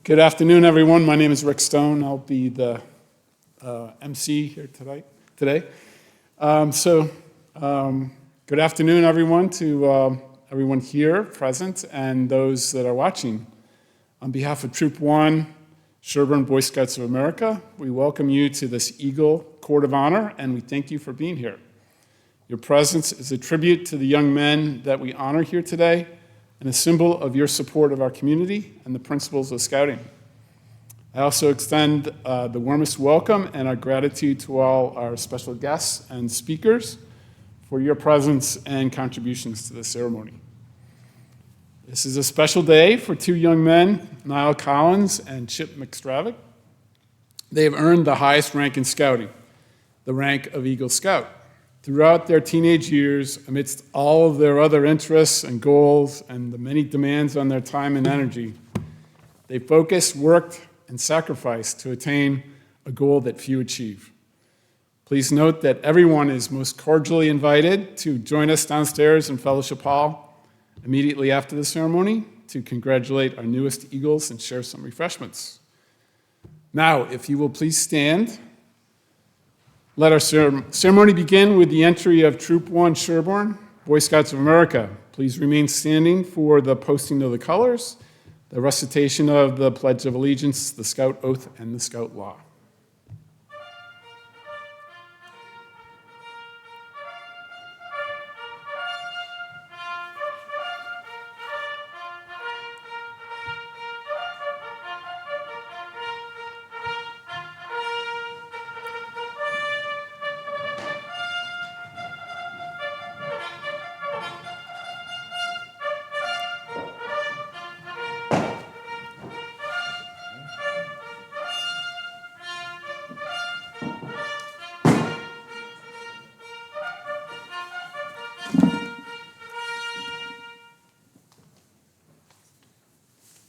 Good afternoon, everyone. My name is Rick Stone. I'll be the MC here today. Good afternoon, everyone, to everyone here present and those that are watching. On behalf of Troop 1, Sherburne Boy Scouts of America, we welcome you to this Eagle Court of Honor, and we thank you for being here. Your presence is a tribute to the young men that we honor here today and a symbol of your support of our community and the principles of Scouting. I also extend the warmest welcome and our gratitude to all our special guests and speakers for your presence and contributions to the ceremony. This is a special day for two young men, Niall Collins and Chip McStravick. They have earned the highest rank in Scouting, the rank of Eagle Scout. Throughout their teenage years, amidst all of their other interests and goals and the many demands on their time and energy, they focused, worked, and sacrificed to attain a goal that few achieve. Please note that everyone is most cordially invited to join us downstairs in Fellowship Hall immediately after the ceremony to congratulate our newest Eagles and share some refreshments. Now, if you will please stand. Let our ceremony begin with the entry of Troop 1 Sherburne, Boy Scouts of America. Please remain standing for the posting of the colors, the recitation of the Pledge of Allegiance, the Scout Oath, and the Scout Law.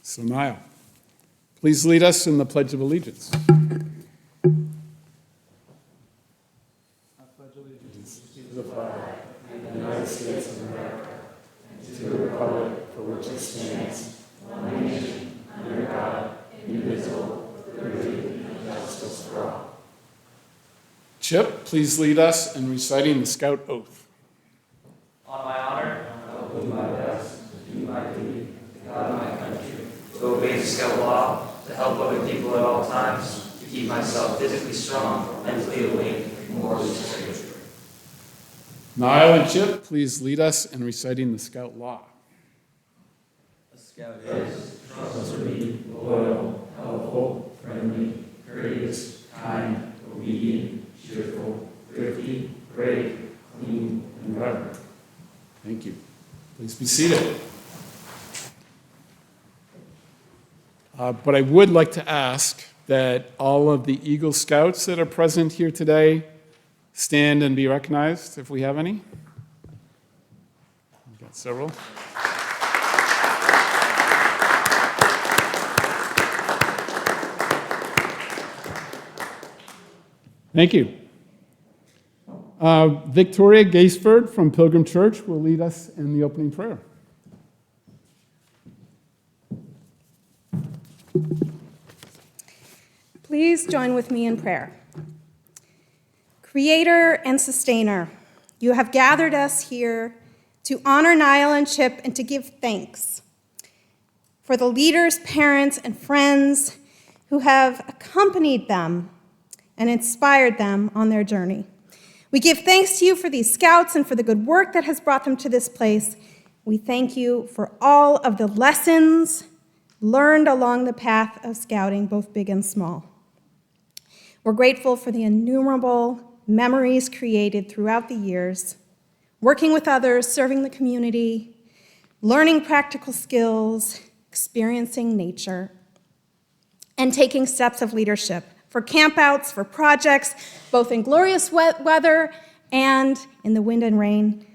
So Niall, please lead us in the Pledge of Allegiance. I pledge allegiance to the flag of the United States of America and to the republic for which it stands, one nation, under God, indivisible, with liberty and justice for all. Chip, please lead us in reciting the Scout Oath. On my honor, I will do my best to do my duty to God and my country, to obey the Scout Law, to help other people at all times, to keep myself physically strong, mentally awake, and morally secure. Niall and Chip, please lead us in reciting the Scout Law. A Scout is trustworthy, loyal, helpful, friendly, courteous, kind, obedient, cheerful, thrifty, brave, clean, and reverent. Thank you. Please be seated. But I would like to ask that all of the Eagle Scouts that are present here today stand and be recognized, if we have any. We've got several. Thank you. Victoria Gaisford from Pilgrim Church will lead us in the opening prayer. Please join with me in prayer. Creator and Sustainer, you have gathered us here to honor Niall and Chip and to give thanks for the leaders, parents, and friends who have accompanied them and inspired them on their journey. We give thanks to you for these scouts and for the good work that has brought them to this place. We thank you for all of the lessons learned along the path of scouting, both big and small. We're grateful for the innumerable memories created throughout the years, working with others, serving the community, learning practical skills, experiencing nature, and taking steps of leadership for campouts, for projects, both in glorious weather and in the wind and rain,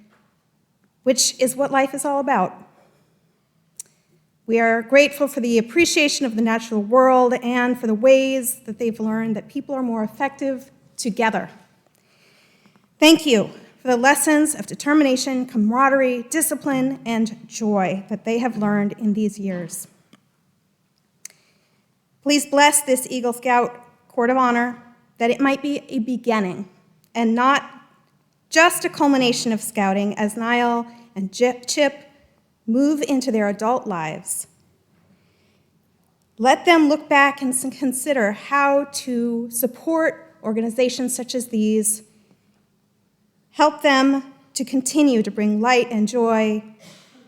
which is what life is all about. We are grateful for the appreciation of the natural world and for the ways that they've learned that people are more effective together. Thank you for the lessons of determination, camaraderie, discipline, and joy that they have learned in these years. Please bless this Eagle Scout Court of Honor, that it might be a beginning and not just a culmination of scouting as Niall and Chip move into their adult lives. Let them look back and consider how to support organizations such as these, help them to continue to bring light and joy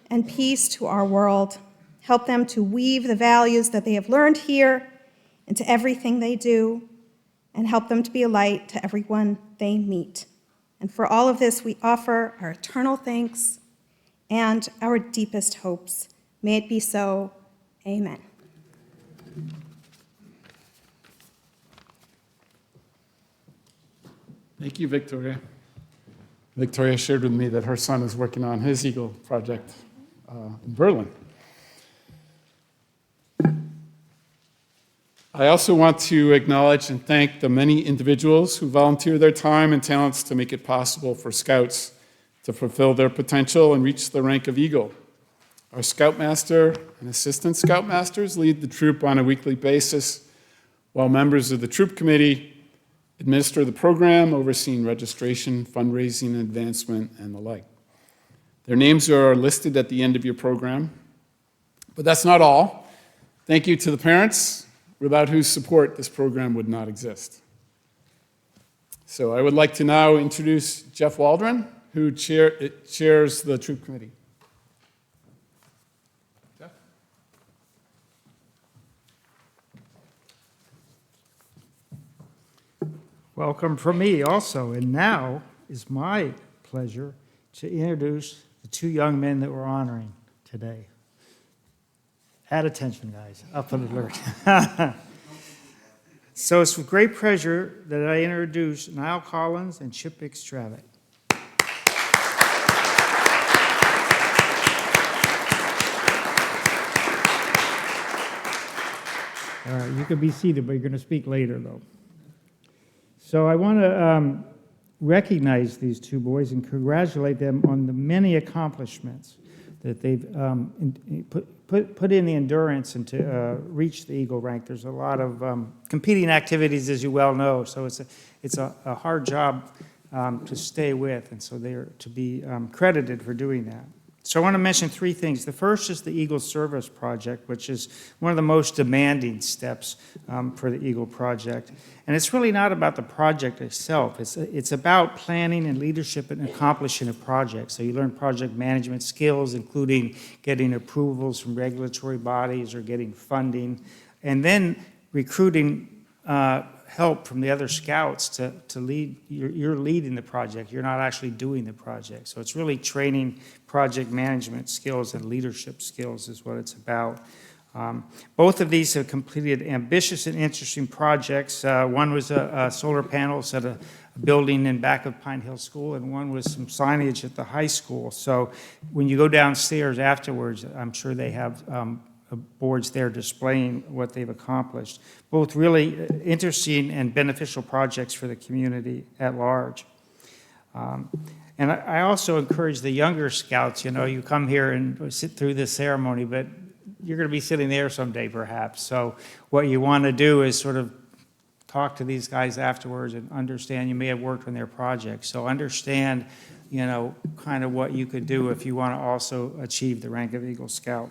and peace to our world, help them to weave the values that they have learned here into everything they do, and help them to be a light to everyone they meet. And for all of this, we offer our eternal thanks and our deepest hopes. May it be so. Amen. Thank you, Victoria. Victoria shared with me that her son is working on his Eagle project in Berlin. I also want to acknowledge and thank the many individuals who volunteer their time and talents to make it possible for Scouts to fulfill their potential and reach the rank of Eagle. Our Scoutmaster and Assistant Scoutmasters lead the troop on a weekly basis, while members of the troop committee administer the program, overseeing registration, fundraising, advancement, and the like. Their names are listed at the end of your program. But that's not all. Thank you to the parents, without whose support this program would not exist. So I would like to now introduce Jeff Waldron, who chairs the troop committee. Jeff? Welcome from me also. And now is my pleasure to introduce the two young men that we're honoring today. Add attention, guys. Up and alert. So it's with great pleasure that I introduce Niall Collins and Chip McStravick. All right, you can be seated, but you're going to speak later, though. So I want to recognize these two boys and congratulate them on the many accomplishments that they've put in the endurance and to reach the Eagle rank. There's a lot of competing activities, as you well know, so it's a hard job to stay with, and so they're to be credited for doing that. So I want to mention three things. The first is the Eagle Service Project, which is one of the most demanding steps for the Eagle Project. And it's really not about the project itself. It's about planning and leadership and accomplishing a project. So you learn project management skills, including getting approvals from regulatory bodies or getting funding, and then recruiting help from the other scouts to lead. You're leading the project. You're not actually doing the project. So it's really training project management skills and leadership skills is what it's about. Both of these have completed ambitious and interesting projects. One was a solar panels at a building in back of Pine Hill School, and one was some signage at the high school. So when you go downstairs afterwards, I'm sure they have boards there displaying what they've accomplished. Both really interesting and beneficial projects for the community at large. And I also encourage the younger scouts, you come here and sit through this ceremony, but you're going to be sitting there someday perhaps. So what you want to do is sort of talk to these guys afterwards and understand you may have worked on their projects. So understand, kind of what you could do if you want to also achieve the rank of Eagle Scout.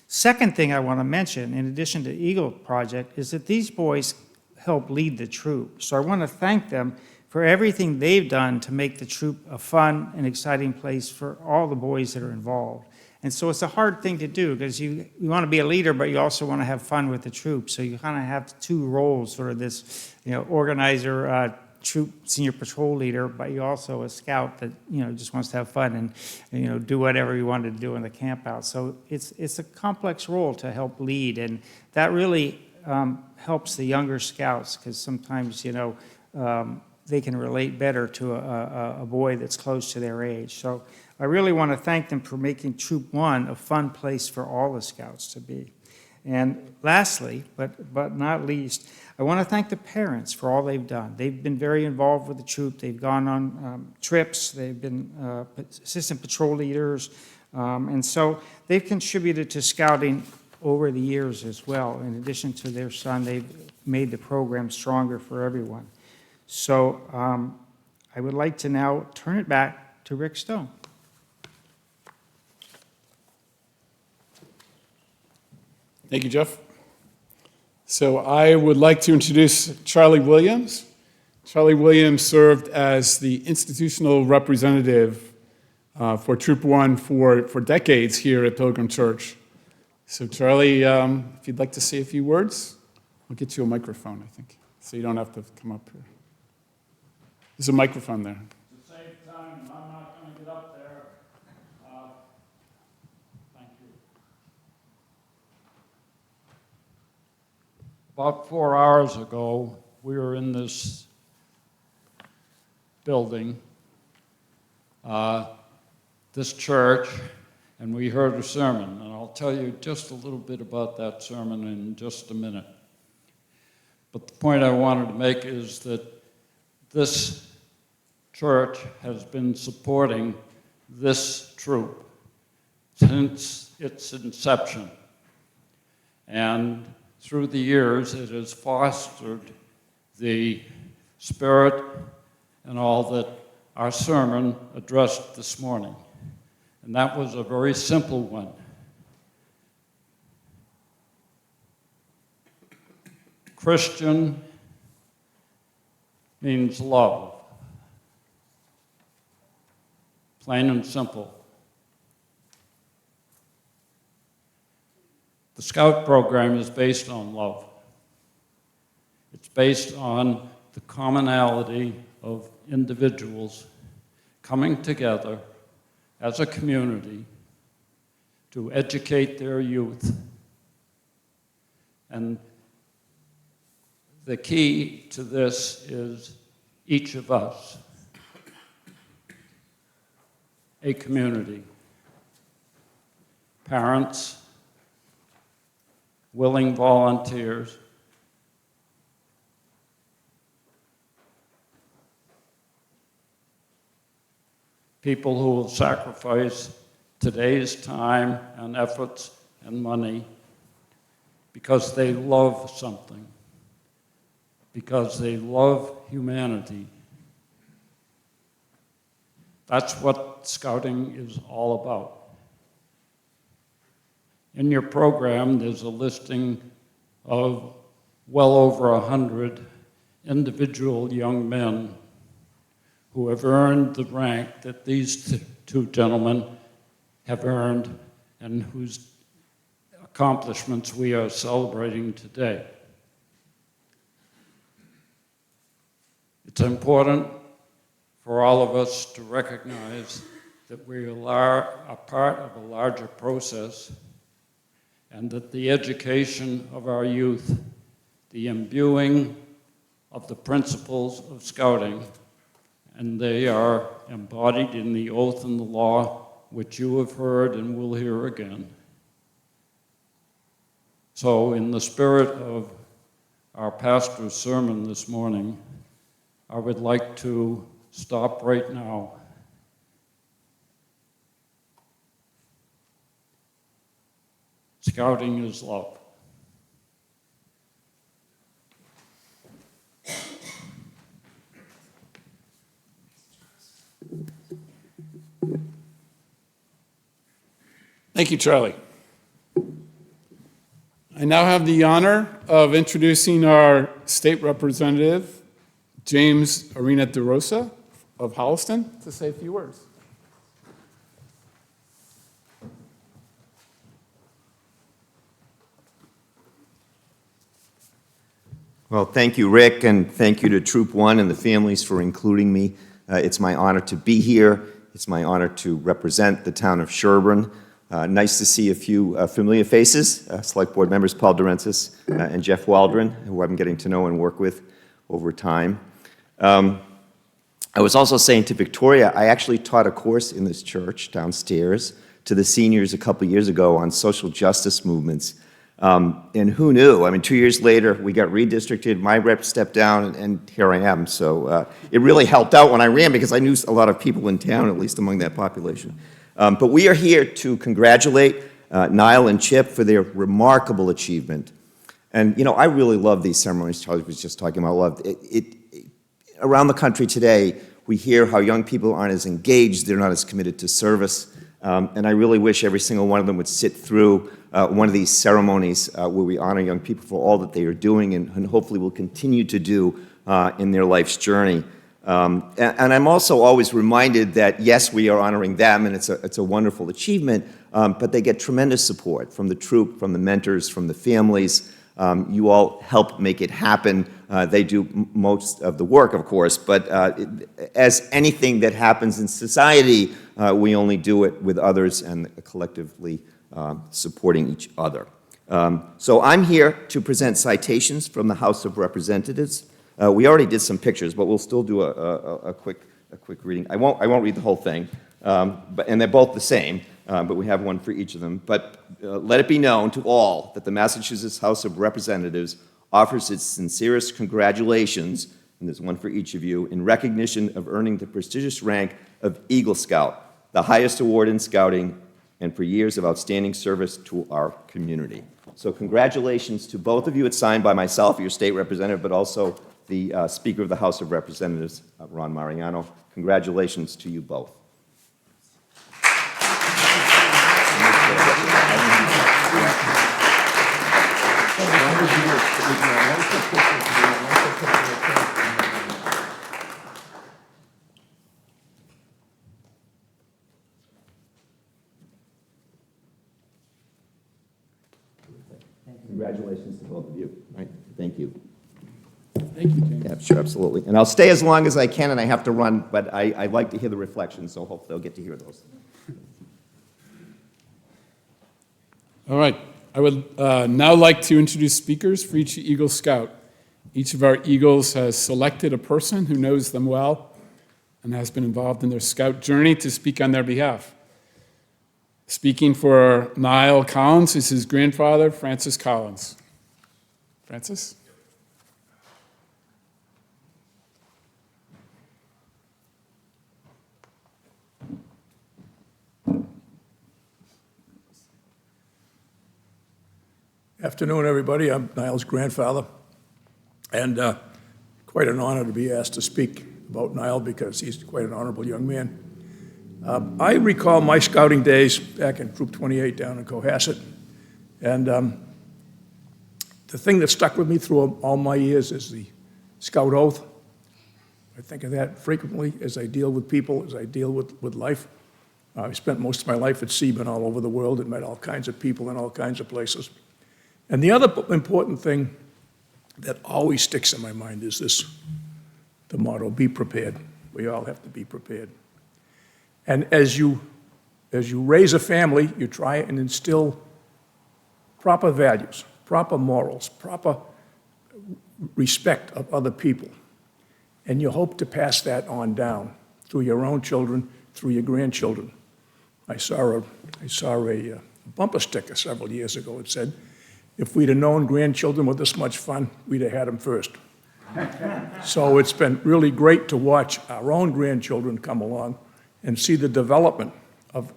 Second thing I want to mention, in addition to Eagle Project, is that these boys help lead the troop. So I want to thank them for everything they've done to make the troop a fun and exciting place for all the boys that are involved. And so it's a hard thing to do because you want to be a leader, but you also want to have fun with the troop. So you kind of have two roles, sort of this, organizer, troop senior patrol leader, but you also a scout that just wants to have fun and do whatever you wanted to do in the camp out. So it's a complex role to help lead, and that really helps the younger scouts because sometimes they can relate better to a boy that's close to their age. So I really want to thank them for making Troop 1 a fun place for all the scouts to be. And lastly, but not least, I want to thank the parents for all they've done. They've been very involved with the troop. They've gone on trips. They've been assistant patrol leaders. And so they've contributed to scouting over the years as well. In addition to their son, they've made the program stronger for everyone. So I would like to now turn it back to Rick Stone. Thank you, Jeff. So I would like to introduce Charlie Williams. Charlie Williams served as the institutional representative for Troop 1 for decades here at Pilgrim Church. So Charlie, if you'd like to say a few words, I'll get you a microphone, I think, so you don't have to come up here. There's a microphone there. To save time, I'm not going to get up there. Thank you. About 4 hours ago, we were in this building, this church, and we heard a sermon. And I'll tell you just a little bit about that sermon in just a minute. But the point I wanted to make is that this church has been supporting this troop since its inception. And through the years, it has fostered the spirit and all that our sermon addressed this morning. And that was a very simple one. Christian means love. Plain and simple. The Scout program is based on love. It's based on the commonality of individuals coming together as a community to educate their youth. And the key to this is each of us, a community, parents, willing volunteers, people who will sacrifice today's time and efforts and money because they love something, because they love humanity. That's what Scouting is all about. In your program, there's a listing of well over 100 individual young men who have earned the rank that these two gentlemen have earned and whose accomplishments we are celebrating today. It's important for all of us to recognize that we are a part of a larger process and that the education of our youth, the imbuing of the principles of Scouting, and they are embodied in the oath and the law, which you have heard and will hear again. So in the spirit of our pastor's sermon this morning, I would like to stop right now. Scouting is love. Thank you, Charlie. I now have the honor of introducing our state representative, James Arena de Rosa of Holliston, to say a few words. Well, thank you, Rick, and thank you to Troop 1 and the families for including me. It's my honor to be here. It's my honor to represent the town of Sherburne. Nice to see a few familiar faces, Select Board members Paul Durensis and Jeff Waldron, who I'm getting to know and work with over time. I was also saying to Victoria, I actually taught a course in this church downstairs to the seniors a couple years ago on social justice movements. And who knew? I mean, 2 years later, we got redistricted, my rep stepped down, and here I am. So it really helped out when I ran because I knew a lot of people in town, at least among that population. But we are here to congratulate Niall and Chip for their remarkable achievement. And, you know, I really love these ceremonies Charlie was just talking about. Around the country today, we hear how young people aren't as engaged, they're not as committed to service, and I really wish every single one of them would sit through one of these ceremonies where we honor young people for all that they are doing and hopefully will continue to do in their life's journey. And I'm also always reminded that, yes, we are honoring them, and it's a wonderful achievement, but they get tremendous support from the troop, from the mentors, from the families. You all help make it happen. They do most of the work, of course, but as anything that happens in society, we only do it with others and collectively supporting each other. So I'm here to present citations from the House of Representatives. We already did some pictures, but we'll still do a quick reading. I won't read the whole thing, and they're both the same, but we have one for each of them. But let it be known to all that the Massachusetts House of Representatives offers its sincerest congratulations, and there's one for each of you, in recognition of earning the prestigious rank of Eagle Scout, the highest award in scouting, and for years of outstanding service to our community. So congratulations to both of you. It's signed by myself, your state representative, but also the Speaker of the House of Representatives, Ron Mariano. Congratulations to you both. Congratulations to both of you. Right. Thank you. Thank you, James. Yeah, sure, absolutely. And I'll stay as long as I can, and I have to run, but I like to hear the reflections, so hopefully they'll get to hear those. All right. I would now like to introduce speakers for each Eagle Scout. Each of our Eagles has selected a person who knows them well and has been involved in their Scout journey to speak on their behalf. Speaking for Niall Collins is his grandfather, Francis Collins. Francis? Afternoon, everybody. I'm Niall's grandfather, and quite an honor to be asked to speak about Niall because he's quite an honorable young man. I recall my scouting days back in Troop 28 down in Cohasset, and the thing that stuck with me through all my years is the Scout Oath. I think of that frequently as I deal with people, as I deal with life. I spent most of my life at sea, been all over the world, and met all kinds of people in all kinds of places. And the other important thing that always sticks in my mind is this, the motto, be prepared. We all have to be prepared. And as you raise a family, you try and instill proper values, proper morals, proper respect of other people. And you hope to pass that on down through your own children, through your grandchildren. I saw a bumper sticker several years ago. It said, if we'd have known grandchildren were this much fun, we'd have had them first. So it's been really great to watch our own grandchildren come along and see the development of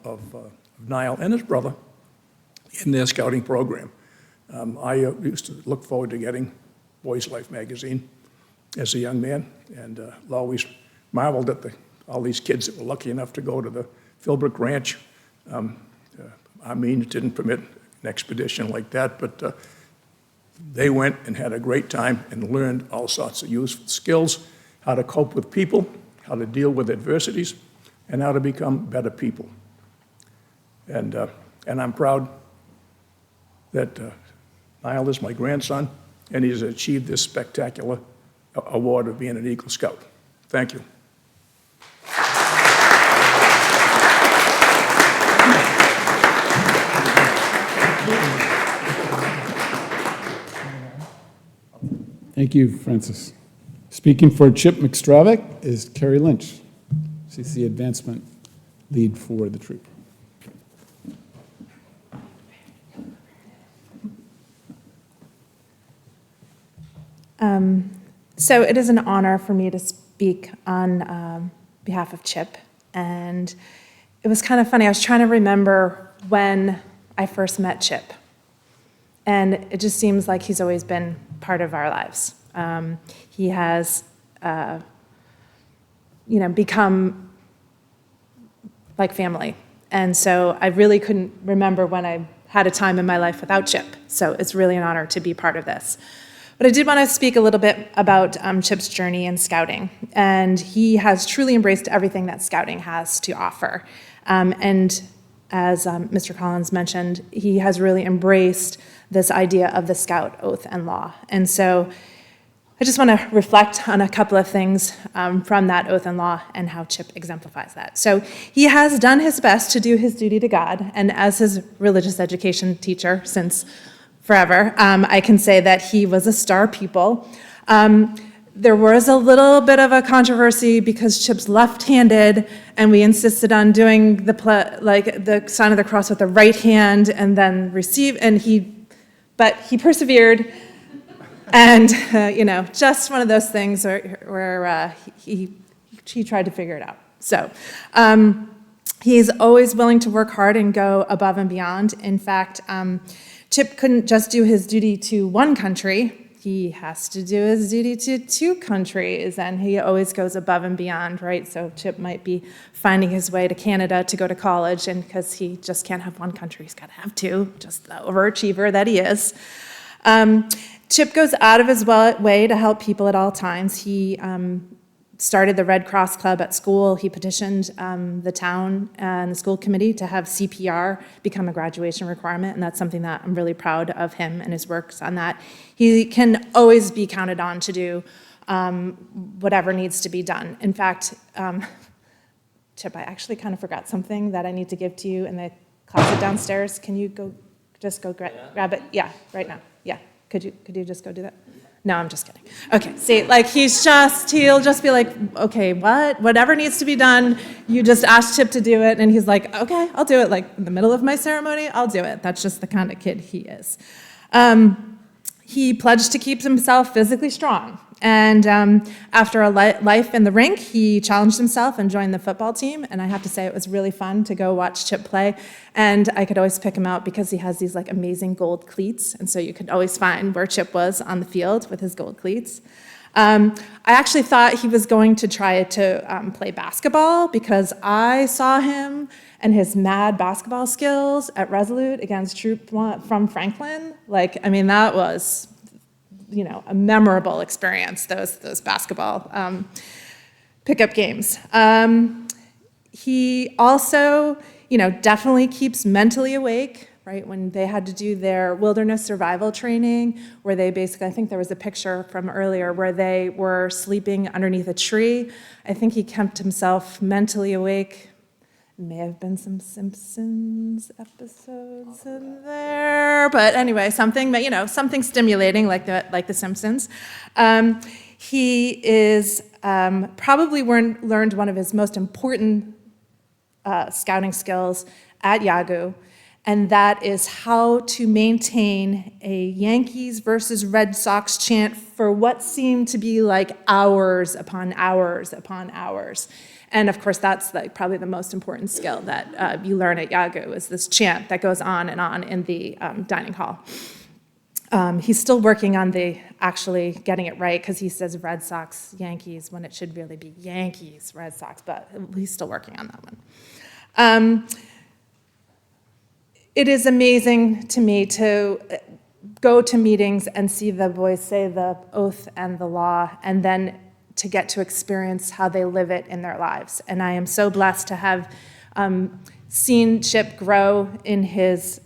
Niall and his brother in their scouting program. I used to look forward to getting Boys Life magazine as a young man, and always marveled at all these kids that were lucky enough to go to the Philbrook Ranch. Our means didn't permit an expedition like that, but they went and had a great time and learned all sorts of useful skills, how to cope with people, how to deal with adversities, and how to become better people. And I'm proud that Niall is my grandson, and he's achieved this spectacular award of being an Eagle Scout. Thank you. Thank you, Francis. Speaking for Chip McStravick is Carrie Lynch. She's the advancement lead for the troop. So it is an honor for me to speak on behalf of Chip. And it was kind of funny. I was trying to remember when I first met Chip. And it just seems like he's always been part of our lives. He has, become like family. And so I really couldn't remember when I had a time in my life without Chip. So it's really an honor to be part of this. But I did want to speak a little bit about Chip's journey in Scouting. And he has truly embraced everything that Scouting has to offer. And as Mr. Collins mentioned, he has really embraced this idea of the Scout oath and law. And so I just want to reflect on a couple of things from that oath and law and how Chip exemplifies that. So he has done his best to do his duty to God, and as his religious education teacher since forever, I can say that he was a star pupil. There was a little bit of a controversy because Chip's left-handed, and we insisted on doing the sign of the cross with the right hand, and then but he persevered, and just one of those things where he tried to figure it out. So he's always willing to work hard and go above and beyond. In fact, Chip couldn't just do his duty to one country. He has to do his duty to 2 countries, and he always goes above and beyond, right? So Chip might be finding his way to Canada to go to college, and because he just can't have one country, he's got to have 2, just the overachiever that he is. Chip goes out of his way to help people at all times. He started the Red Cross Club at school. He petitioned the town and the school committee to have CPR become a graduation requirement, and that's something that I'm really proud of him and his works on that. He can always be counted on to do whatever needs to be done. In fact, Chip, I actually kind of forgot something that I need to give to you in the closet downstairs. Can you go grab it? Yeah, right now. Yeah, could you just go do that? No, I'm just kidding. Okay, see, he'll just be like, okay, whatever needs to be done, you just ask Chip to do it, and he's like, okay, I'll do it, in the middle of my ceremony, I'll do it. That's just the kind of kid he is. He pledged to keep himself physically strong, and after a life in the rink, he challenged himself and joined the football team, and I have to say it was really fun to go watch Chip play, and I could always pick him out because he has these amazing gold cleats, and so you could always find where Chip was on the field with his gold cleats. I actually thought he was going to try to play basketball because I saw him and his mad basketball skills at Resolute against Troop from Franklin. That was a memorable experience, those basketball pickup games. He also, definitely keeps mentally awake, right? When they had to do their wilderness survival training, where they basically, I think there was a picture from earlier where they were sleeping underneath a tree. I think he kept himself mentally awake. May have been some Simpsons episodes in there, but anyway, something stimulating like the Simpsons. He is probably learned one of his most important scouting skills at Yagoo, and that is how to maintain a Yankees versus Red Sox chant for what seemed to be hours upon hours upon hours. And of course, that's probably the most important skill that you learn at Yagoo is this chant that goes on in the dining hall. He's still working on actually getting it right because he says Red Sox, Yankees, when it should really be Yankees, Red Sox, but he's still working on that one. It is amazing to me to go to meetings and see the boys say the oath and the law, and then to get to experience how they live it in their lives. And I am so blessed to have seen Chip grow in his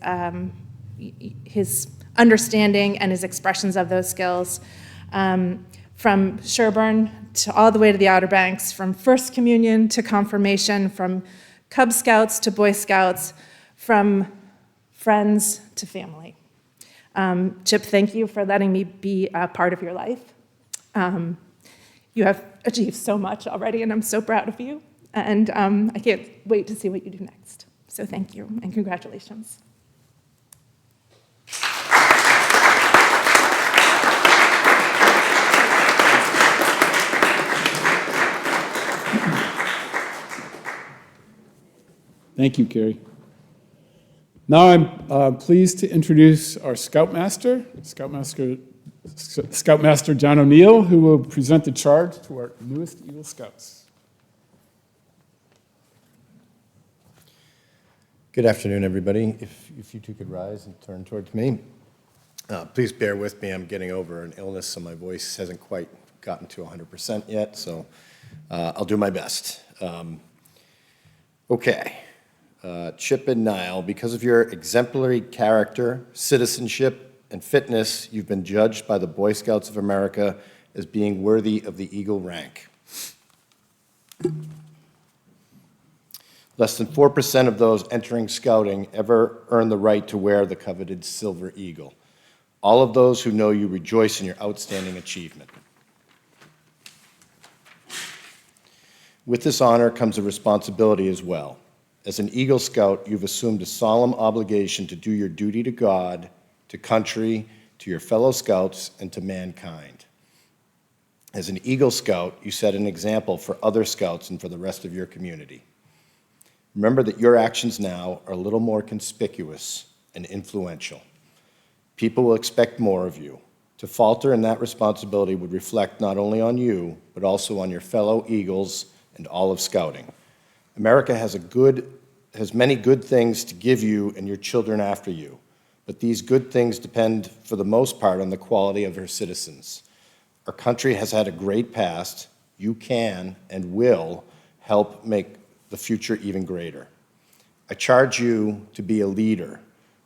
understanding and his expressions of those skills, from Sherburne to all the way to the Outer Banks, from First Communion to confirmation, from Cub Scouts to Boy Scouts, from friends to family. Chip, thank you for letting me be a part of your life. You have achieved so much already, and I'm so proud of you. And I can't wait to see what you do next. So thank you, and congratulations. Thank you, Carrie. Now I'm pleased to introduce our Scoutmaster John O'Neill, who will present the charge to our newest Eagle Scouts. Good afternoon, everybody. If you two could rise and turn towards me. Please bear with me. I'm getting over an illness, so my voice hasn't quite gotten to 100% yet, so I'll do my best. Okay. Chip and Niall, because of your exemplary character, citizenship, and fitness, you've been judged by the Boy Scouts of America as being worthy of the Eagle rank. Less than 4% of those entering Scouting ever earn the right to wear the coveted Silver Eagle. All of those who know you rejoice in your outstanding achievement. With this honor comes a responsibility as well. As an Eagle Scout, you've assumed a solemn obligation to do your duty to God, to country, to your fellow Scouts, and to mankind. As an Eagle Scout, you set an example for other Scouts and for the rest of your community. Remember that your actions now are a little more conspicuous and influential. People will expect more of you. To falter in that responsibility would reflect not only on you, but also on your fellow Eagles and all of Scouting. America has many good things to give you and your children after you, but these good things depend, for the most part, on the quality of her citizens. Our country has had a great past. You can and will help make the future even greater. I charge you to be a leader,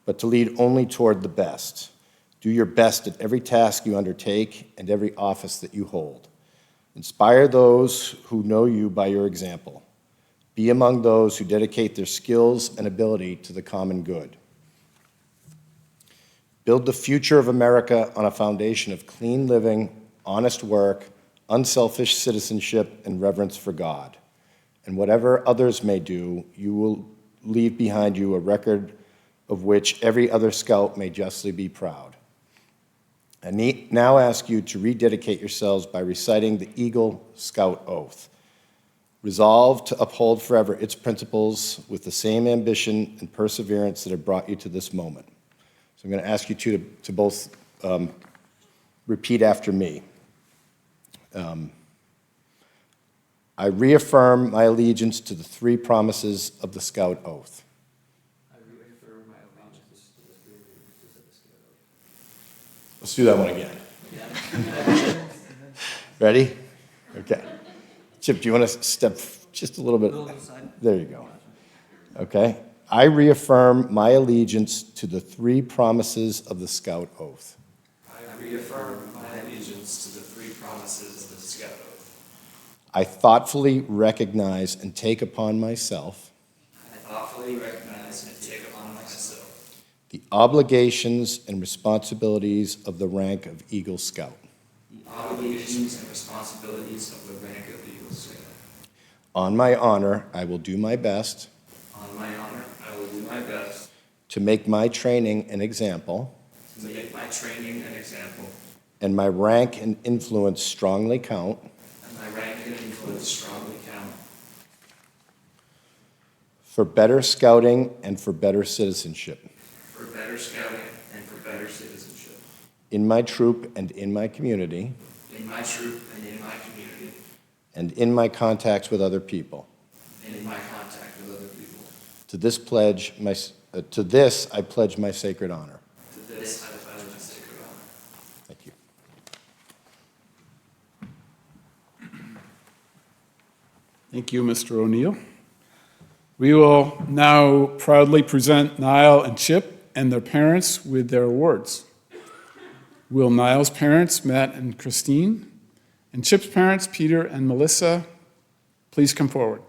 but to lead only toward the best. Do your best at every task you undertake and every office that you hold. Inspire those who know you by your example. Be among those who dedicate their skills and ability to the common good. Build the future of America on a foundation of clean living, honest work, unselfish citizenship, and reverence for God. And whatever others may do, you will leave behind you a record of which every other Scout may justly be proud. I now ask you to rededicate yourselves by reciting the Eagle Scout Oath. Resolve to uphold forever its principles with the same ambition and perseverance that have brought you to this moment. So I'm going to ask you to both repeat after me. I reaffirm my allegiance to the three promises of the Scout Oath. I reaffirm my allegiance to the three promises of the Scout Oath. Let's do that one again. Ready? Okay. Chip, do you want to step just a little bit? There you go. Okay. I reaffirm my allegiance to the three promises of the Scout Oath. I reaffirm my allegiance to the three promises of the Scout Oath. I thoughtfully recognize and take upon myself the obligations and responsibilities of the rank of Eagle Scout. On my honor, I will do my best. To make my training an example. And my rank and influence strongly count. For better scouting and for better citizenship. In my troop and in my community. And in my contacts with other people. To this I pledge my sacred honor. Thank you. Thank you, Mr. O'Neill. We will now proudly present Niall and Chip and their parents with their awards. Will Niall's parents, Matt and Christine, and Chip's parents, Peter and Melissa, please come forward.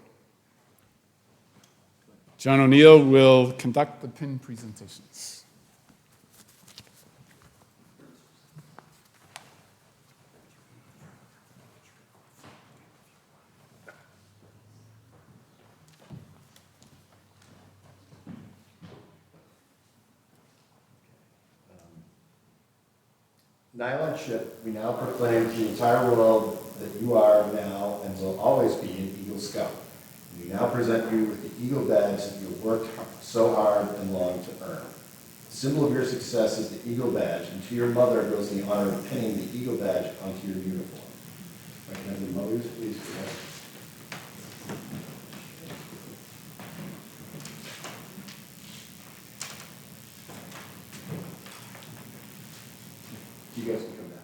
John O'Neill will conduct the pin presentations. Niall and Chip, we now proclaim to the entire world that you are now and will always be an Eagle Scout. We now present you with the Eagle badge that you have worked so hard and long to earn. The symbol of your success is the Eagle badge, and to your mother goes the honor of pinning the Eagle badge onto your uniform. If I can have the mothers, please, go ahead. You guys can come down.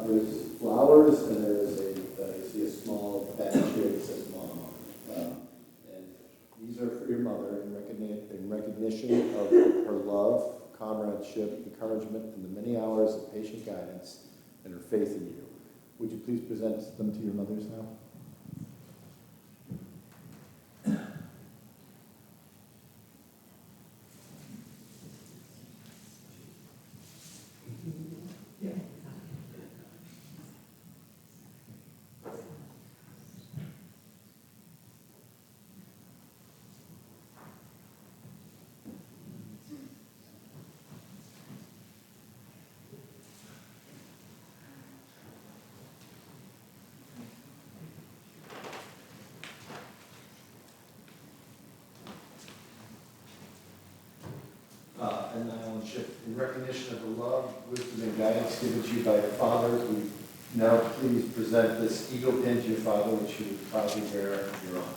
There's flowers, and there's you see a small basket that says Mom. And these are for your mother in recognition of her love, comradeship, encouragement, and the many hours of patient guidance and her faith in you. Would you please present them to your mothers now? And Niall A, in recognition of the love, wisdom, and guidance given to you by your father, we now please present this eagle pin to your father, which you would proudly bear in your honor.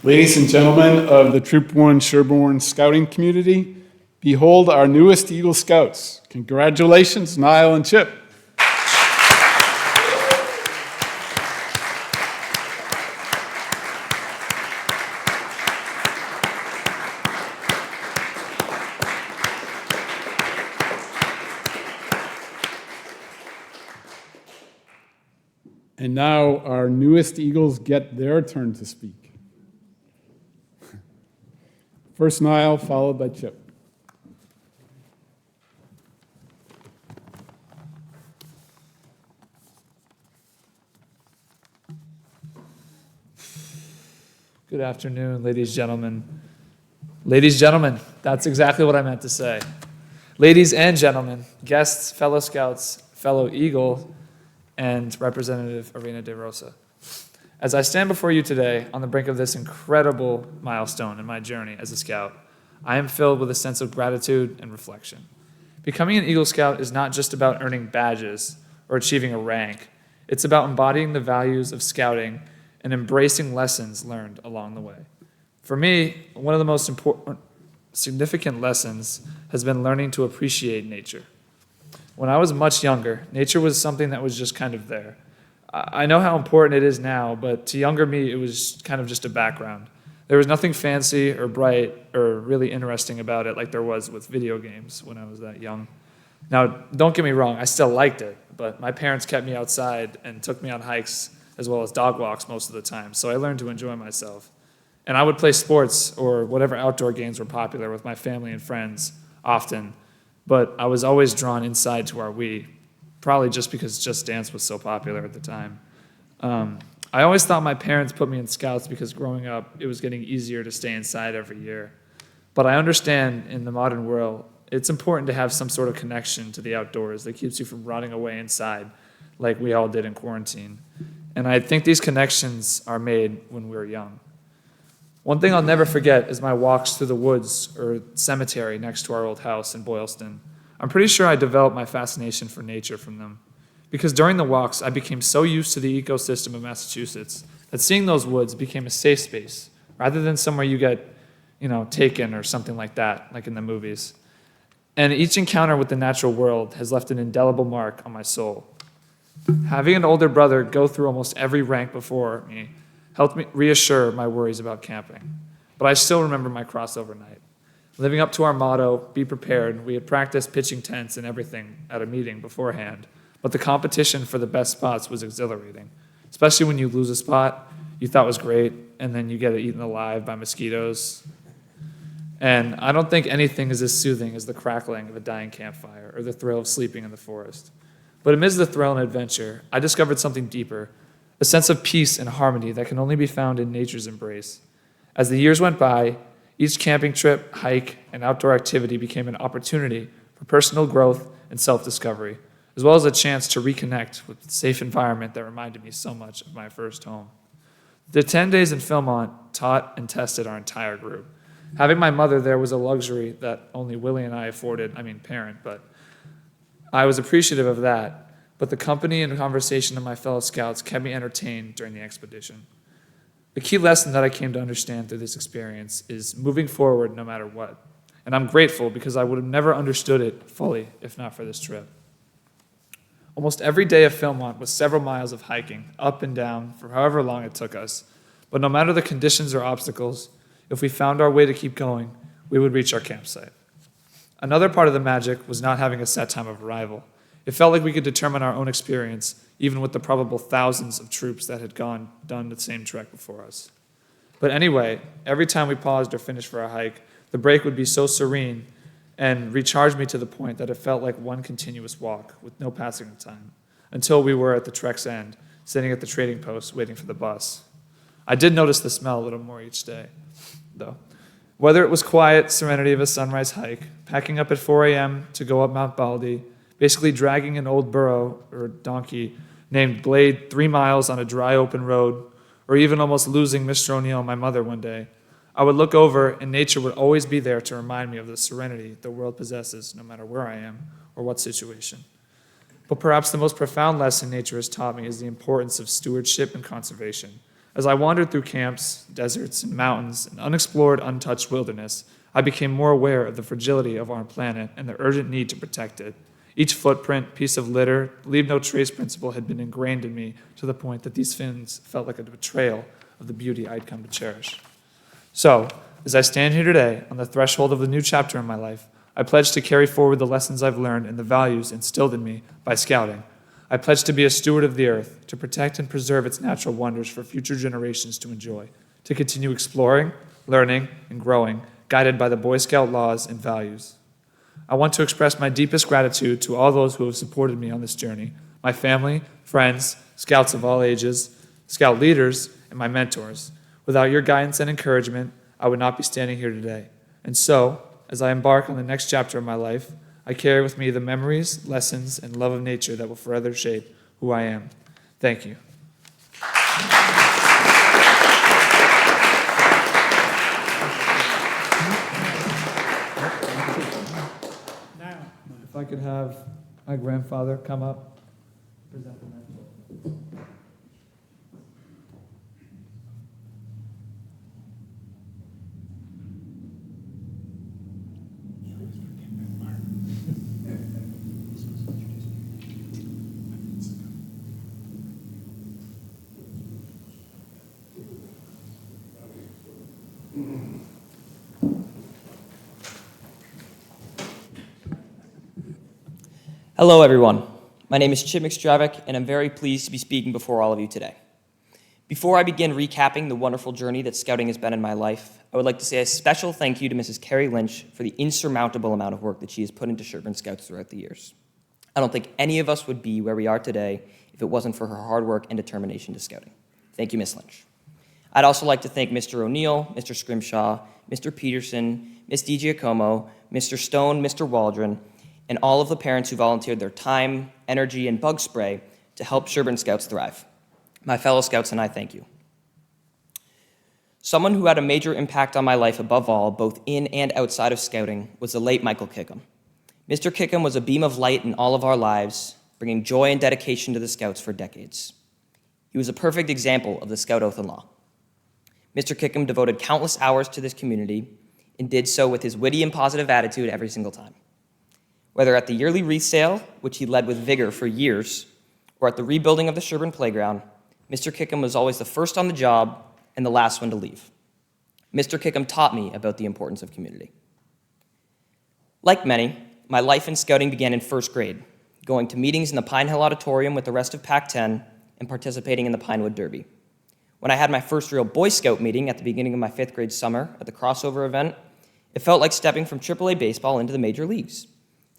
Ladies and gentlemen of the Troop 1 Sherborne Scouting Community, behold our newest Eagle Scouts. Congratulations, Niall and Chip. And now our newest Eagles get their turn to speak. First Niall, followed by Chip. Good afternoon, ladies and gentlemen. Ladies and gentlemen, that's exactly what I meant to say. Ladies and gentlemen, guests, fellow Scouts, fellow Eagle, and Representative Irina De Rosa. As I stand before you today on the brink of this incredible milestone in my journey as a Scout, I am filled with a sense of gratitude and reflection. Becoming an Eagle Scout is not just about earning badges or achieving a rank. It's about embodying the values of Scouting and embracing lessons learned along the way. For me, one of the most important, significant lessons has been learning to appreciate nature. When I was much younger, nature was something that was just kind of there. I know how important it is now, but to younger me, it was kind of just a background. There was nothing fancy or bright or really interesting about it like there was with video games when I was that young. Now, don't get me wrong, I still liked it, but my parents kept me outside and took me on hikes as well as dog walks most of the time, so I learned to enjoy myself. And I would play sports or whatever outdoor games were popular with my family and friends often, but I was always drawn inside to our Wii, probably just because Just Dance was so popular at the time. I always thought my parents put me in Scouts because growing up, it was getting easier to stay inside every year. But I understand in the modern world, it's important to have some sort of connection to the outdoors that keeps you from rotting away inside like we all did in quarantine. And I think these connections are made when we were young. One thing I'll never forget is my walks through the woods or cemetery next to our old house in Boylston. I'm pretty sure I developed my fascination for nature from them. Because during the walks, I became so used to the ecosystem of Massachusetts that seeing those woods became a safe space, rather than somewhere you get, taken or something like that, like in the movies. And each encounter with the natural world has left an indelible mark on my soul. Having an older brother go through almost every rank before me helped me reassure my worries about camping. But I still remember my crossover night. Living up to our motto, be prepared, we had practiced pitching tents and everything at a meeting beforehand, but the competition for the best spots was exhilarating, especially when you lose a spot you thought was great, and then you get it eaten alive by mosquitoes. And I don't think anything is as soothing as the crackling of a dying campfire or the thrill of sleeping in the forest. But amidst the thrill and adventure, I discovered something deeper, a sense of peace and harmony that can only be found in nature's embrace. As the years went by, each camping trip, hike, and outdoor activity became an opportunity for personal growth and self-discovery, as well as a chance to reconnect with the safe environment that reminded me so much of my first home. The 10 days in Philmont taught and tested our entire group. Having my mother there was a luxury that only Willie and I afforded, parent, but I was appreciative of that. But the company and conversation of my fellow Scouts kept me entertained during the expedition. The key lesson that I came to understand through this experience is moving forward no matter what. And I'm grateful because I would have never understood it fully if not for this trip. Almost every day of Philmont was several miles of hiking, up and down, for however long it took us. But no matter the conditions or obstacles, if we found our way to keep going, we would reach our campsite. Another part of the magic was not having a set time of arrival. It felt like we could determine our own experience, even with the probable thousands of troops that had done the same trek before us. But anyway, every time we paused or finished for a hike, the break would be so serene and recharged me to the point that it felt like one continuous walk with no passing of time, until we were at the trek's end, sitting at the trading post waiting for the bus. I did notice the smell a little more each day, though. Whether it was quiet serenity of a sunrise hike, packing up at 4 a.m. to go up Mount Baldy, basically dragging an old burro or donkey named Blade 3 miles on a dry open road, or even almost losing Mr. O'Neill and my mother one day, I would look over and nature would always be there to remind me of the serenity the world possesses no matter where I am or what situation. But perhaps the most profound lesson nature has taught me is the importance of stewardship and conservation. As I wandered through camps, deserts, and mountains, and unexplored, untouched wilderness, I became more aware of the fragility of our planet and the urgent need to protect it. Each footprint, piece of litter, leave no trace principle had been ingrained in me to the point that these fins felt like a betrayal of the beauty I'd come to cherish. So, as I stand here today on the threshold of a new chapter in my life, I pledge to carry forward the lessons I've learned and the values instilled in me by Scouting. I pledge to be a steward of the earth, to protect and preserve its natural wonders for future generations to enjoy, to continue exploring, learning, and growing, guided by the Boy Scout laws and values. I want to express my deepest gratitude to all those who have supported me on this journey, my family, friends, Scouts of all ages, Scout leaders, and my mentors. Without your guidance and encouragement, I would not be standing here today. And so, as I embark on the next chapter of my life, I carry with me the memories, lessons, and love of nature that will forever shape who I am. Thank you. If I could have my grandfather come up, present the mantle. Hello, everyone. My name is McStravick, and I'm very pleased to be speaking before all of you today. Before I begin recapping the wonderful journey that Scouting has been in my life, I would like to say a special thank you to Mrs. Carrie Lynch for the insurmountable amount of work that she has put into Sherburne Scouts throughout the years. I don't think any of us would be where we are today if it wasn't for her hard work and determination to Scouting. Thank you, Ms. Lynch. I'd also like to thank Mr. O'Neill, Mr. Scrimshaw, Mr. Peterson, Ms. DiGiacomo, Mr. Stone, Mr. Waldron, and all of the parents who volunteered their time, energy, and bug spray to help Sherburne Scouts thrive. My fellow Scouts and I thank you. Someone who had a major impact on my life above all, both in and outside of Scouting, was the late Michael Kickham. Mr. Kickham was a beam of light in all of our lives, bringing joy and dedication to the Scouts for decades. He was a perfect example of the Scout Oath and Law. Mr. Kickham devoted countless hours to this community and did so with his witty and positive attitude every single time. Whether at the yearly wreath sale, which he led with vigor for years, or at the rebuilding of the Sherburne playground, Mr. Kickham was always the first on the job and the last one to leave. Mr. Kickham taught me about the importance of community. Like many, my life in Scouting began in first grade, going to meetings in the Pine Hill Auditorium with the rest of Pac-10 and participating in the Pinewood Derby. When I had my first real Boy Scout meeting at the beginning of my 5th grade summer at the crossover event, it felt like stepping from AAA baseball into the major leagues.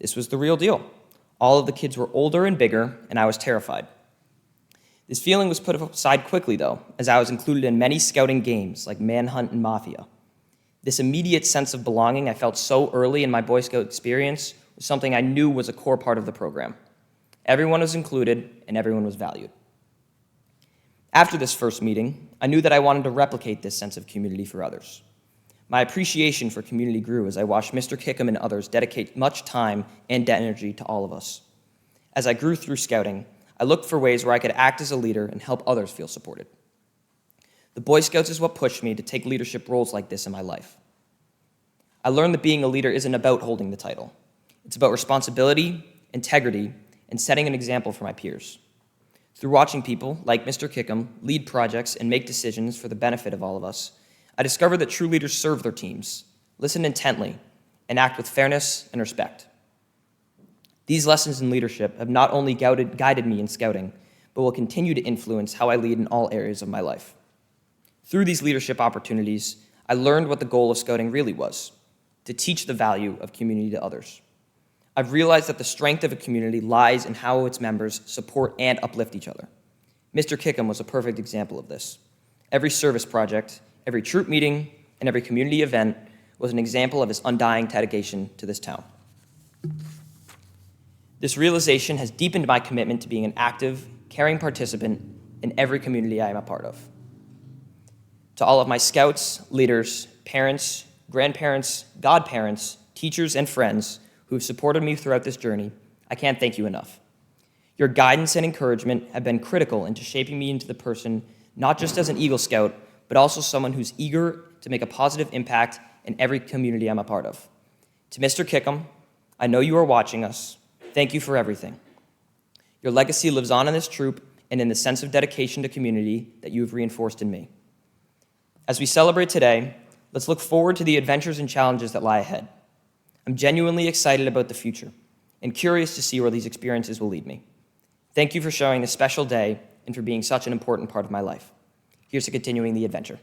This was the real deal. All of the kids were older and bigger, and I was terrified. This feeling was put aside quickly, though, as I was included in many Scouting games like Manhunt and Mafia. This immediate sense of belonging I felt so early in my Boy Scout experience was something I knew was a core part of the program. Everyone was included, and everyone was valued. After this first meeting, I knew that I wanted to replicate this sense of community for others. My appreciation for community grew as I watched Mr. Kickham and others dedicate much time and energy to all of us. As I grew through Scouting, I looked for ways where I could act as a leader and help others feel supported. The Boy Scouts is what pushed me to take leadership roles like this in my life. I learned that being a leader isn't about holding the title. It's about responsibility, integrity, and setting an example for my peers. Through watching people, like Mr. Kickham, lead projects and make decisions for the benefit of all of us, I discovered that true leaders serve their teams, listen intently, and act with fairness and respect. These lessons in leadership have not only guided me in Scouting, but will continue to influence how I lead in all areas of my life. Through these leadership opportunities, I learned what the goal of Scouting really was, to teach the value of community to others. I've realized that the strength of a community lies in how its members support and uplift each other. Mr. Kickham was a perfect example of this. Every service project, every troop meeting, and every community event was an example of his undying dedication to this town. This realization has deepened my commitment to being an active, caring participant in every community I am a part of. To all of my Scouts, leaders, parents, grandparents, godparents, teachers, and friends who have supported me throughout this journey, I can't thank you enough. Your guidance and encouragement have been critical into shaping me into the person, not just as an Eagle Scout, but also someone who's eager to make a positive impact in every community I'm a part of. To Mr. Kickham, I know you are watching us. Thank you for everything. Your legacy lives on in this troop and in the sense of dedication to community that you have reinforced in me. As we celebrate today, let's look forward to the adventures and challenges that lie ahead. I'm genuinely excited about the future and curious to see where these experiences will lead me. Thank you for sharing this special day and for being such an important part of my life. Here's to continuing the adventure.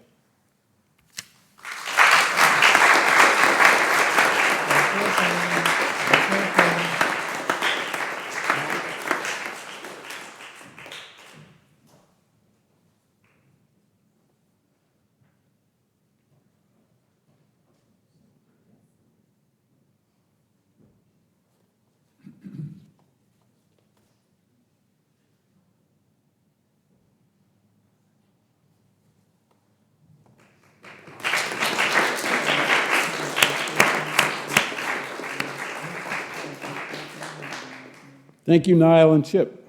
Thank you, Niall and Chip.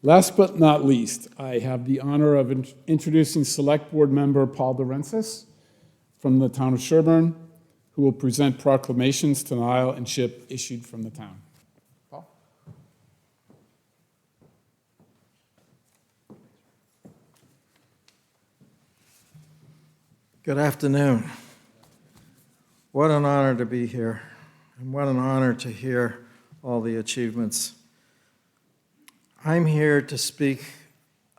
Last but not least, I have the honor of introducing Select Board Member Paul DeRensis from the town of Sherburne, who will present proclamations to Niall and Chip issued from the town. Paul? Good afternoon. What an honor to be here, and what an honor to hear all the achievements. I'm here to speak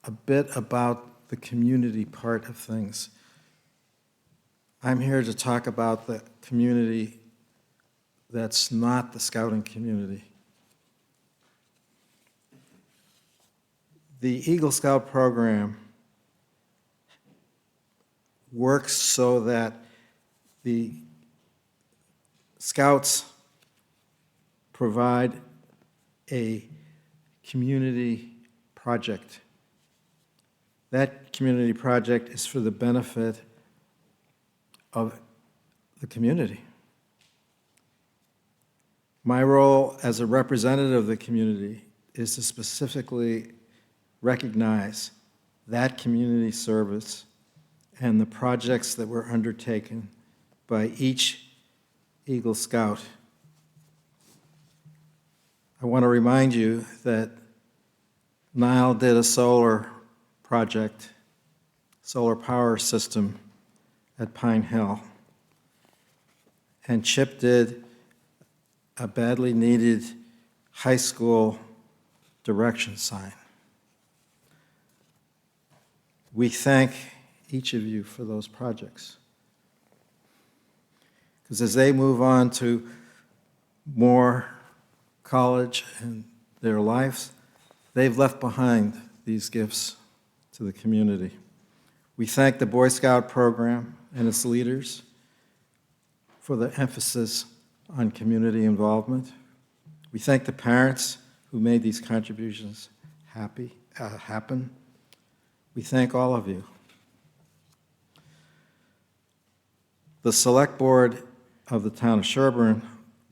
a bit about the community part of things. I'm here to talk about the community that's not the scouting community. The Eagle Scout program works so that the Scouts provide a community project. That community project is for the benefit of the community. My role as a representative of the community is to specifically recognize that community service and the projects that were undertaken by each Eagle Scout. I want to remind you that Niall did a solar project, solar power system at Pine Hill. And Chip did a badly needed high school direction sign. We thank each of you for those projects. Because as they move on to more college and their lives, they've left behind these gifts to the community. We thank the Boy Scout program and its leaders for the emphasis on community involvement. We thank the parents who made these contributions happen. We thank all of you. The Select Board of the town of Sherburne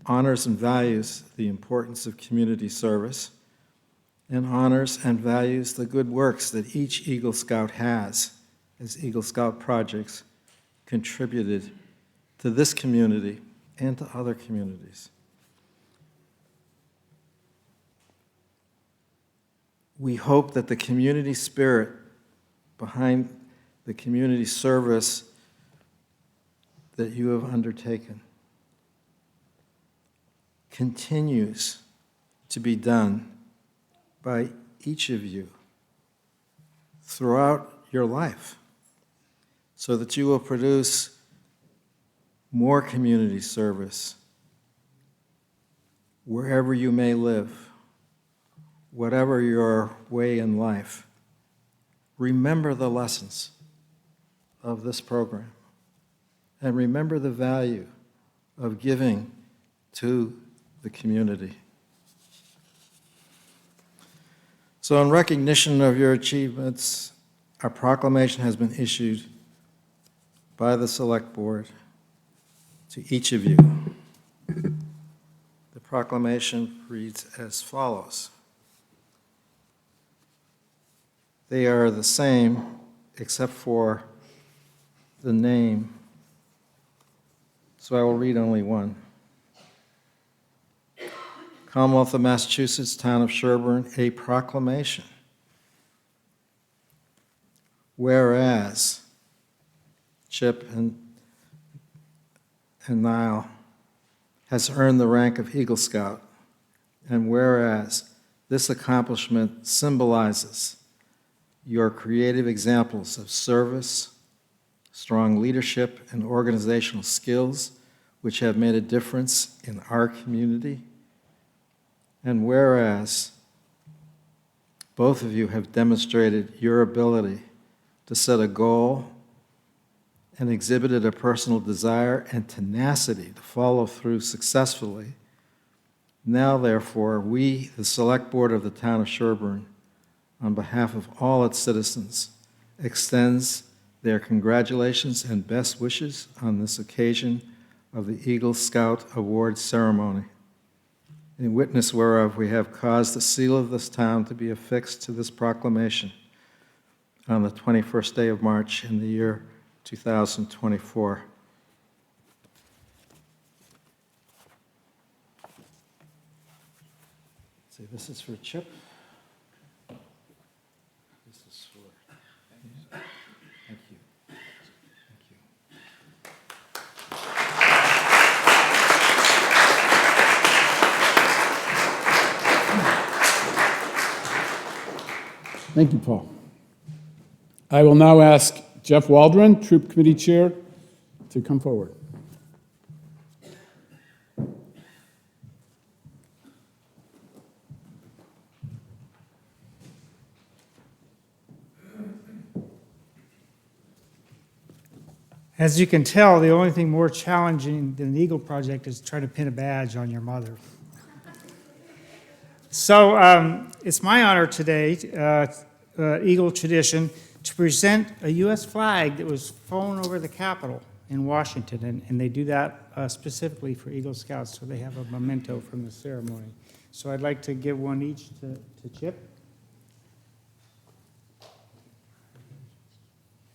honors and values the importance of community service and honors and values the good works that each Eagle Scout has as Eagle Scout projects contributed to this community and to other communities. We hope that the community spirit behind the community service that you have undertaken continues to be done by each of you throughout your life, so that you will produce more community service wherever you may live, whatever your way in life. Remember the lessons of this program, and remember the value of giving to the community. So in recognition of your achievements, a proclamation has been issued by the Select Board to each of you. The proclamation reads as follows. They are the same except for the name, so I will read only one. Commonwealth of Massachusetts, Town of Sherburne, a proclamation. Whereas Chip and Niall has earned the rank of Eagle Scout, and whereas this accomplishment symbolizes your creative examples of service, strong leadership, and organizational skills which have made a difference in our community, and whereas both of you have demonstrated your ability to set a goal and exhibited a personal desire and tenacity to follow through successfully, now therefore we, the Select Board of the Town of Sherburne, on behalf of all its citizens, extends their congratulations and best wishes on this occasion of the Eagle Scout Award ceremony. in witness whereof we have caused the seal of this town to be affixed to this proclamation on the 21st day of March in the year 2024. See, this is for Chip. This is for. Thank you. Thank you. Thank you, Paul. I will now ask Jeff Waldron, Troop Committee Chair, to come forward. As you can tell, the only thing more challenging than the Eagle Project is trying to pin a badge on your mother. So it's my honor today, Eagle tradition, to present a U.S. flag that was flown over the Capitol in Washington, and they do that specifically for Eagle Scouts, so they have a memento from the ceremony. So I'd like to give one each to Chip.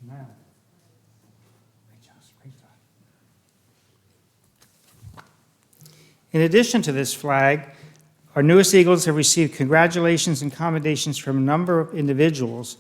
Now. In addition to this flag, our newest Eagles have received congratulations and commendations from a number of individuals,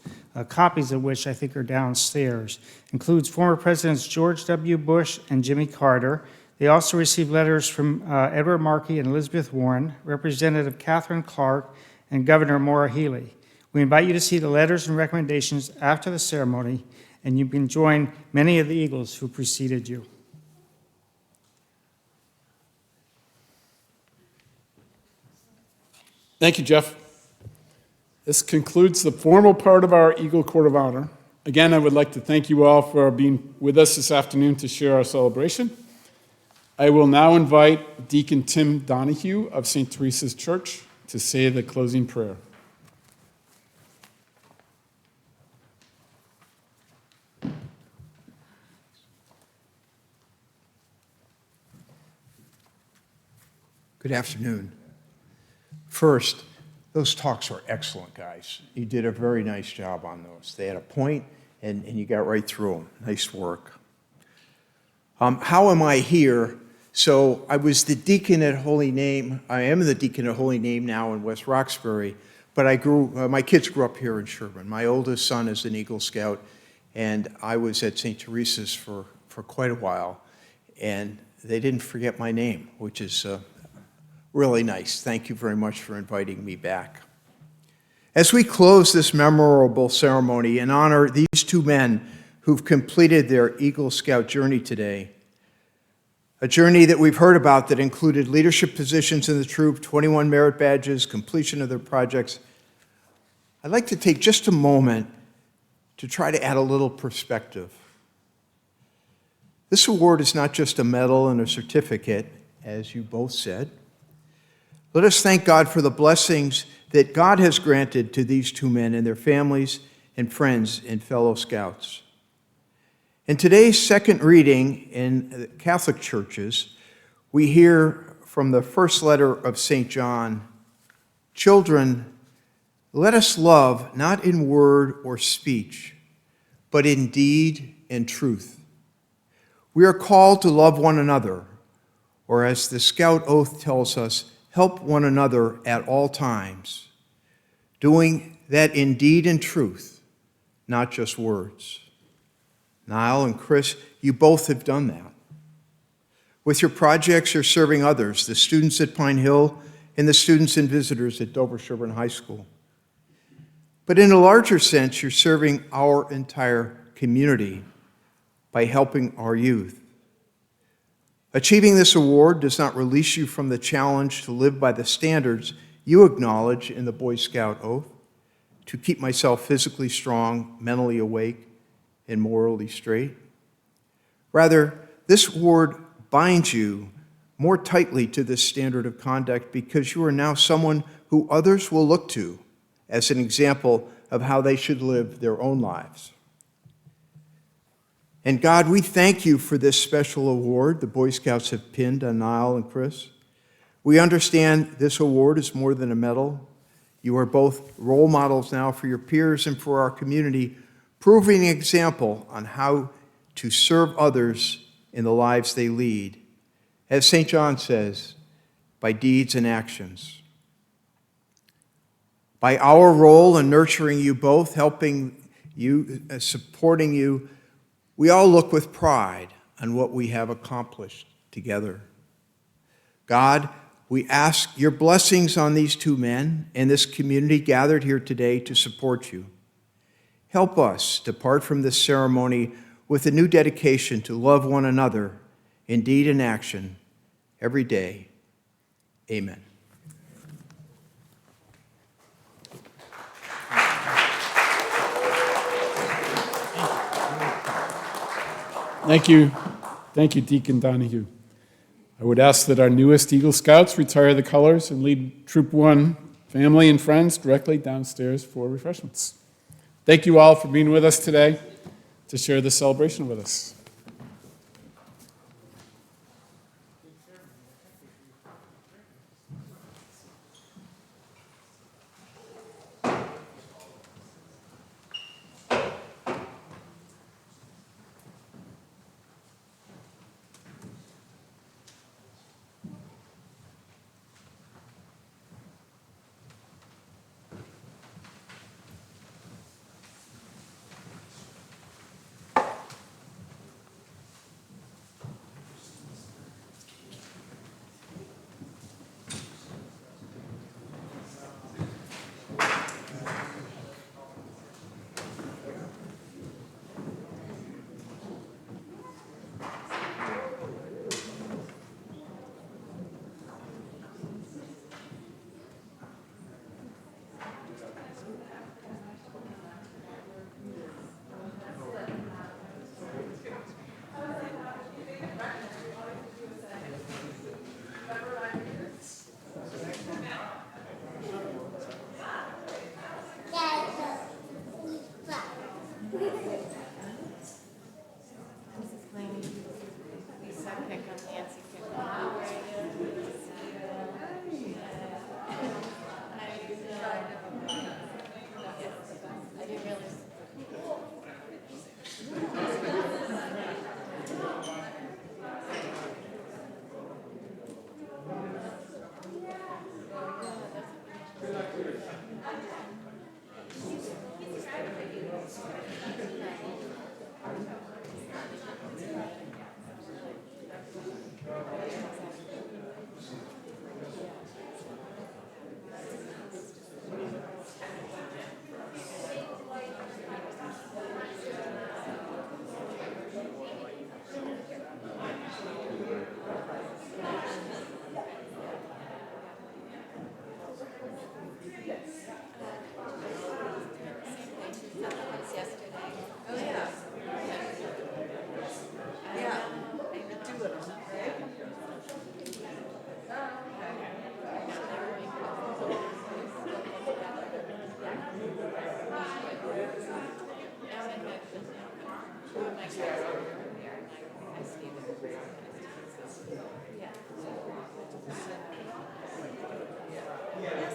copies of which I think are downstairs. Includes former Presidents George W. Bush and Jimmy Carter. They also received letters from Edward Markey and Elizabeth Warren, Representative Catherine Clark, and Governor Maura Healey. We invite you to see the letters and recommendations after the ceremony, and you can join many of the Eagles who preceded you. Thank you, Jeff. This concludes the formal part of our Eagle Court of Honor. Again, I would like to thank you all for being with us this afternoon to share our celebration. I will now invite Deacon Tim Donahue of St. Teresa's Church to say the closing prayer. Good afternoon. First, those talks were excellent, guys. You did a very nice job on those. They had a point, and you got right through them. Nice work. How am I here? So I was the deacon at Holy Name. I am the deacon at Holy Name now in West Roxbury, but my kids grew up here in Sherburne. My oldest son is an Eagle Scout, and I was at St. Teresa's for quite a while, and they didn't forget my name, which is really nice. Thank you very much for inviting me back. As we close this memorable ceremony and honor these two men who've completed their Eagle Scout journey today, a journey that we've heard about that included leadership positions in the troop, 21 merit badges, completion of their projects, I'd like to take just a moment to try to add a little perspective. This award is not just a medal and a certificate, as you both said. Let us thank God for the blessings that God has granted to these two men and their families and friends and fellow scouts. In today's second reading in the Catholic churches, we hear from the first letter of St. John, "Children, let us love not in word or speech, but in deed and truth. We are called to love one another, or as the Scout Oath tells us, help one another at all times, doing that in deed and truth, not just words." Niall and Chris, you both have done that. With your projects, you're serving others, the students at Pine Hill and the students and visitors at Dover-Sherburne High School. But in a larger sense, you're serving our entire community by helping our youth. Achieving this award does not release you from the challenge to live by the standards you acknowledge in the Boy Scout Oath, to keep myself physically strong, mentally awake, and morally straight. Rather, this award binds you more tightly to this standard of conduct because you are now someone who others will look to as an example of how they should live their own lives. And God, we thank you for this special award the Boy Scouts have pinned on Niall and Chris. We understand this award is more than a medal. You are both role models now for your peers and for our community, proving an example on how to serve others in the lives they lead. As St. John says, by deeds and actions. By our role in nurturing you both, helping you, supporting you, we all look with pride on what we have accomplished together. God, we ask your blessings on these two men and this community gathered here today to support you. Help us depart from this ceremony with a new dedication to love one another in deed and action every day. Amen. Thank you. Thank you, Deacon Donahue. I would ask that our newest Eagle Scouts retire the colors and lead Troop 1 family and friends directly downstairs for refreshments. Thank you all for being with us today to share this celebration with us.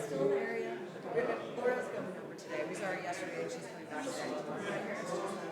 Still in the area. Laura's coming over today. We saw her yesterday and she's coming back today.